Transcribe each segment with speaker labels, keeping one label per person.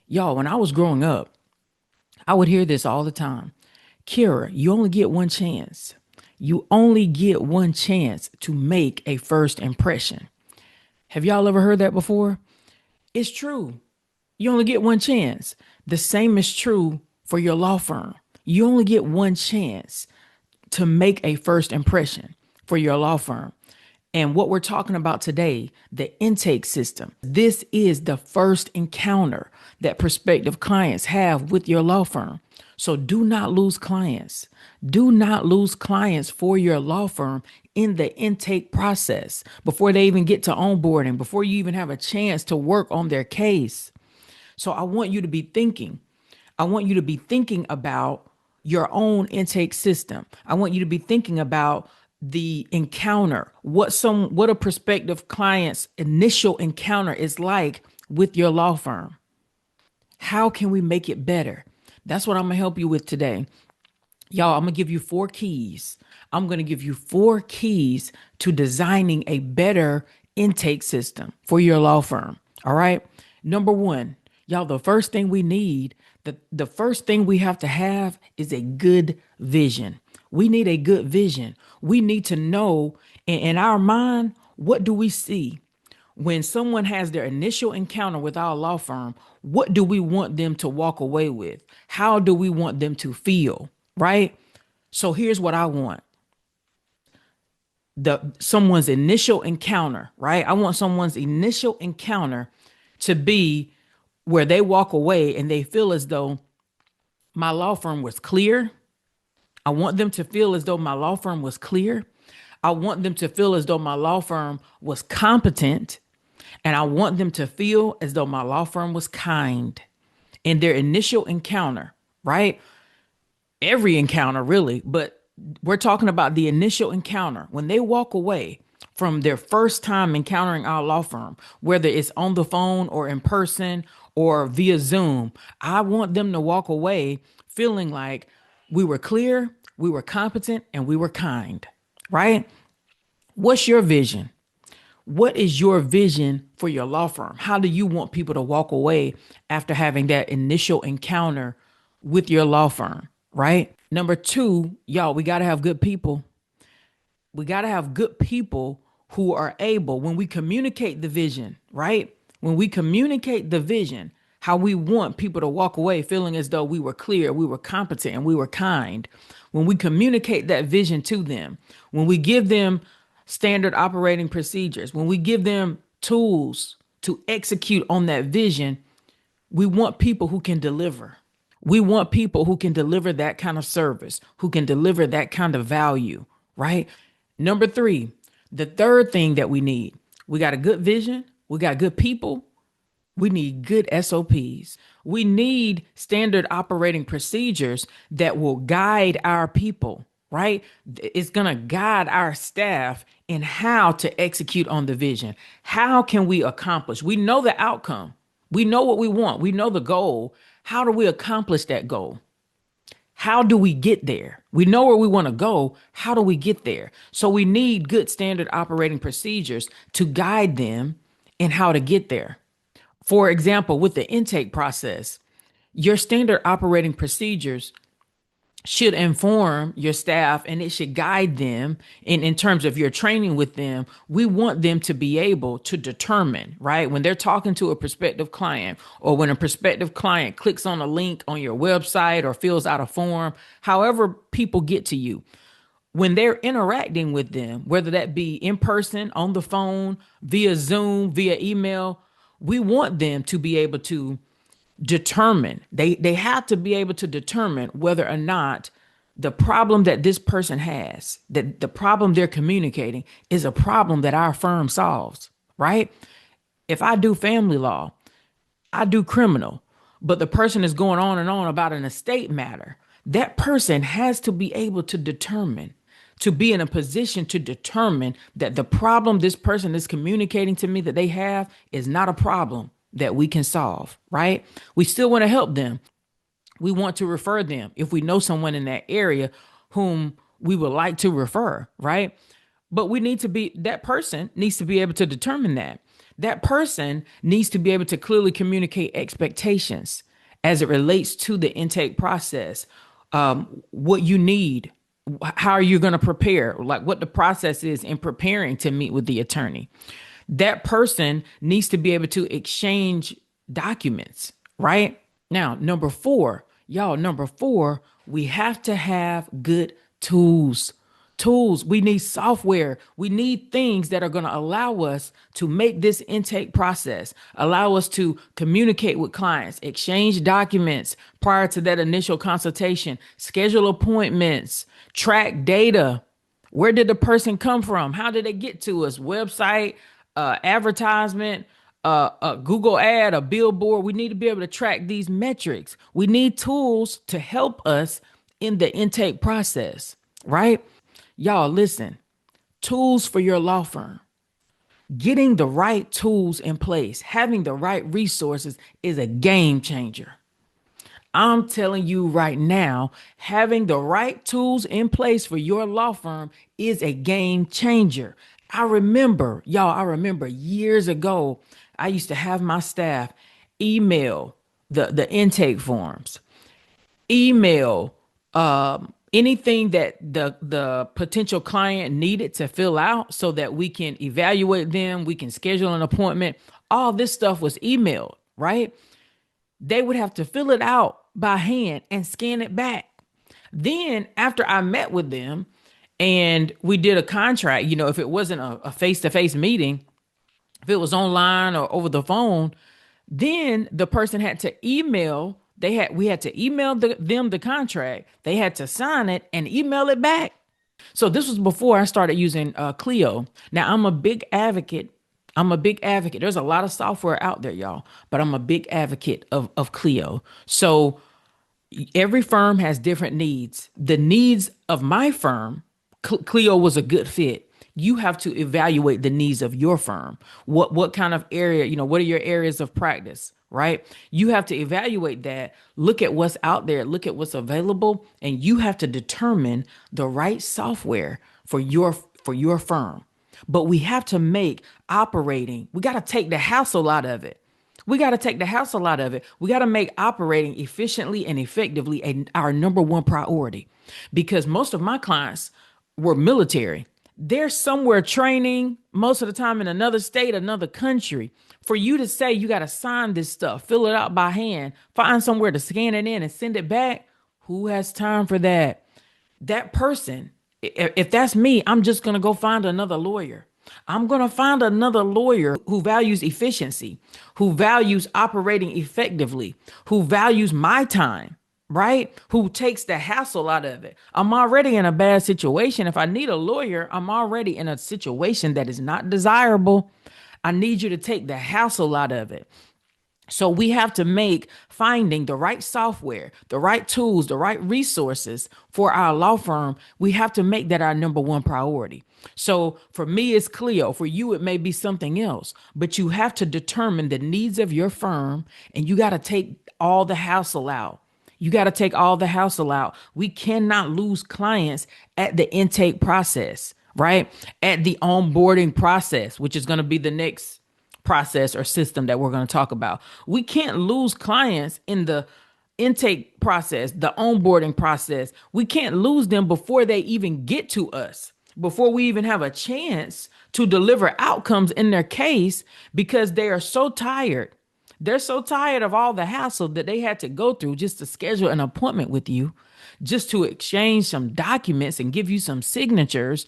Speaker 1: Y'all, when I was growing up, I would hear this all the time. Kira, you only get one chance. You only get one chance to make a first impression. Have y'all ever heard that before? It's true. You only get one chance. The same is true for your law firm. You only get one chance to make a first impression for your law firm. And what we're talking about today, the intake system, this is the first encounter that prospective clients have with your law firm. So do not lose clients. Do not lose clients for your law firm in the intake process before they even get to onboarding, before you even have a chance to work on their case. So I want you to be thinking. I want you to be thinking about your own intake system. I want you to be thinking about the encounter, what a prospective client's initial encounter is like with your law firm. How can we make it better? That's what I'm gonna help you with today. Y'all, I'm gonna give you 4 keys. I'm gonna give you 4 keys to designing a better intake system for your law firm. All right. Number one, y'all, the first thing we need, the first thing we have to have is a good vision. We need a good vision. We need to know in our mind, what do we see? When someone has their initial encounter with our law firm, what do we want them to walk away with? How do we want them to feel? Right? So here's what I want. Someone's initial encounter, right? I want someone's initial encounter to be where they walk away and they feel as though my law firm was clear. I want them to feel as though my law firm was clear. I want them to feel as though my law firm was competent. And I want them to feel as though my law firm was kind in their initial encounter, right? Every encounter, really, but we're talking about the initial encounter. When they walk away from their first time encountering our law firm, whether it's on the phone or in person or via Zoom, I want them to walk away feeling like we were clear, we were competent, and we were kind, right? What's your vision? What is your vision for your law firm? How do you want people to walk away after having that initial encounter with your law firm, right? Number two, y'all, we got to have good people. We got to have good people who are able, when we communicate the vision, right? When we communicate the vision, how we want people to walk away feeling as though we were clear, we were competent, and we were kind. When we communicate that vision to them, when we give them standard operating procedures, when we give them tools to execute on that vision, we want people who can deliver. We want people who can deliver that kind of service, who can deliver that kind of value, right? Number three, the third thing that we got a good vision, we got good people, we need good SOPs. We need standard operating procedures that will guide our people, right? It's going to guide our staff in how to execute on the vision. How can we accomplish? We know the outcome. We know what we want. We know the goal. How do we accomplish that goal? How do we get there? We know where we want to go. How do we get there? So we need good standard operating procedures to guide them in how to get there. For example, with the intake process, your standard operating procedures should inform your staff and it should guide them in terms of your training with them. We want them to be able to determine, right? When they're talking to a prospective client or when a prospective client clicks on a link on your website or fills out a form, however people get to you, when they're interacting with them, whether that be in person, on the phone, via Zoom, via email, we want them to be able to determine, they have to be able to determine whether or not the problem that this person has, that the problem they're communicating is a problem that our firm solves, right? If I do family law, I do criminal, but the person is going on and on about an estate matter, that person has to be able to determine, to be in a position to determine that the problem this person is communicating to me that they have is not a problem that we can solve, right? We still want to help them. We want to refer them if we know someone in that area whom we would like to refer, right? But we need to be, that person needs to be able to determine that. That person needs to be able to clearly communicate expectations as it relates to the intake process, what you need, how are you going to prepare, like what the process is in preparing to meet with the attorney. That person needs to be able to exchange documents, right? Now, number four, we have to have good tools. Tools. We need software. We need things that are going to allow us to make this intake process, allow us to communicate with clients, exchange documents prior to that initial consultation, schedule appointments, track data. Where did the person come from? How did they get to us? Website, advertisement, a Google ad, a billboard. We need to be able to track these metrics. We need tools to help us in the intake process, right? Y'all, listen, tools for your law firm. Getting the right tools in place, having the right resources is a game changer. I'm telling you right now, having the right tools in place for your law firm is a game changer. I remember years ago, I used to have my staff email the intake forms, email anything that the potential client needed to fill out so that we can evaluate them, we can schedule an appointment. All this stuff was emailed, right? They would have to fill it out by hand and scan it back. Then after I met with them and we did a contract, if it wasn't a face-to-face meeting, if it was online or over the phone, then the person had to email. We had to email them the contract. They had to sign it and email it back. So this was before I started using Clio. Now I'm a big advocate. There's a lot of software out there, y'all, but I'm a big advocate of Clio. So every firm has different needs. The needs of my firm, Clio was a good fit. You have to evaluate the needs of your firm. What kind of area, what are your areas of practice, right? You have to evaluate that, look at what's out there, look at what's available, and you have to determine the right software for your firm. But we have to make operating, we got to take the hassle out of it. We got to make operating efficiently and effectively our number one priority, because most of my clients were military. They're somewhere training, most of the time in another state, another country. For you to say you got to sign this stuff, fill it out by hand, find somewhere to scan it in and send it back, who has time for that? That person, if that's me, I'm just going to go find another lawyer. I'm going to find another lawyer who values efficiency, who values operating effectively, who values my time, right? Who takes the hassle out of it. I'm already in a bad situation. If I need a lawyer, I'm already in a situation that is not desirable. I need you to take the hassle out of it. So we have to make finding the right software, the right tools, the right resources for our law firm. We have to make that our number one priority. So for me, it's Clio. For you, it may be something else, but you have to determine the needs of your firm, and you got to take all the hassle out. We cannot lose clients at the intake process, right? At the onboarding process, which is going to be the next process or system that we're going to talk about. We can't lose clients in the intake process, the onboarding process. We can't lose them before they even get to us, before we even have a chance to deliver outcomes in their case, because they are so tired. They're so tired of all the hassle that they had to go through just to schedule an appointment with you, just to exchange some documents and give you some signatures.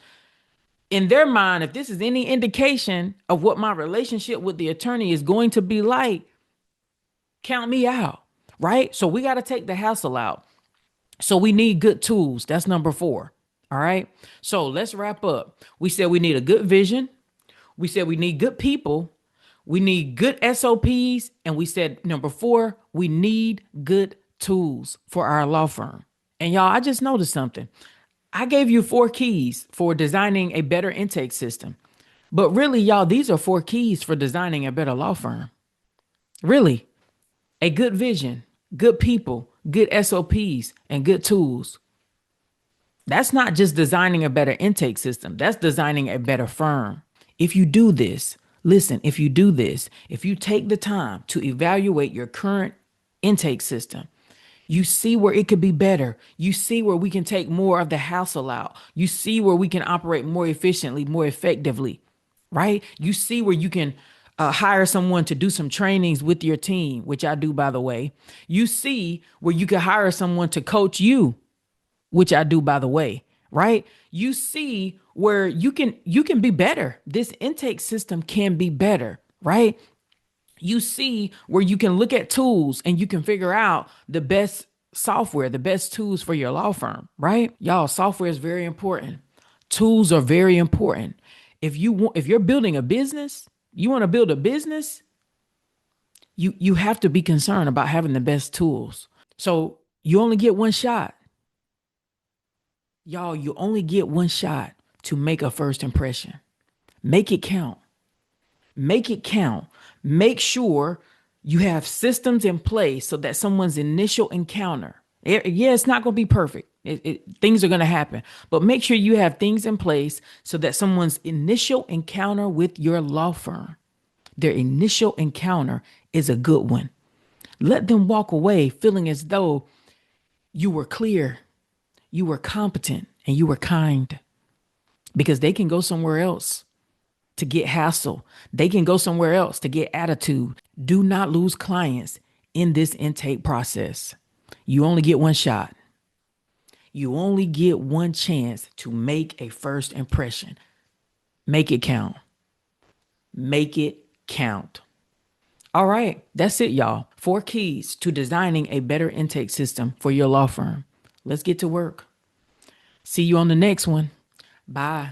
Speaker 1: In their mind, if this is any indication of what my relationship with the attorney is going to be like, count me out, right? So we got to take the hassle out. So we need good tools. That's number 4. All right. So let's wrap up. We said we need a good vision. We said we need good people. We need good SOPs. And we said, number 4, we need good tools for our law firm. And y'all, I just noticed something. I gave you 4 keys for designing a better intake system. But really, y'all, these are 4 keys for designing a better law firm. Really, a good vision, good people, good SOPs, and good tools. That's not just designing a better intake system. That's designing a better firm. If you do this, Listen, if you do this, if you take the time to evaluate your current intake system, you see where it could be better. You see where we can take more of the hassle out. You see where we can operate more efficiently, more effectively, right? You see where you can hire someone to do some trainings with your team, which I do, by the way. You see where you can hire someone to coach you, which I do, by the way, right? You see where you can be better. This intake system can be better, right? You see where you can look at tools and you can figure out the best software, the best tools for your law firm, right? Y'all, software is very important. Tools are very important. If you're building a business, you want to build a business, you have to be concerned about having the best tools. So you only get one shot. Y'all, you only get one shot to make a first impression. Make it count. Make it count. Make sure you have systems in place so that someone's initial encounter, yeah, it's not going to be perfect. Things are going to happen, but make sure you have things in place so that someone's initial encounter with your law firm, their initial encounter is a good one. Let them walk away feeling as though you were clear, you were competent, and you were kind, because they can go somewhere else to get hassle. They can go somewhere else to get attitude. Do not lose clients in this intake process. You only get one shot. You only get one chance to make a first impression. Make it count. Make it count. All right, that's it, y'all. 4 keys to designing a better intake system for your law firm. Let's get to work. See you on the next one. Bye.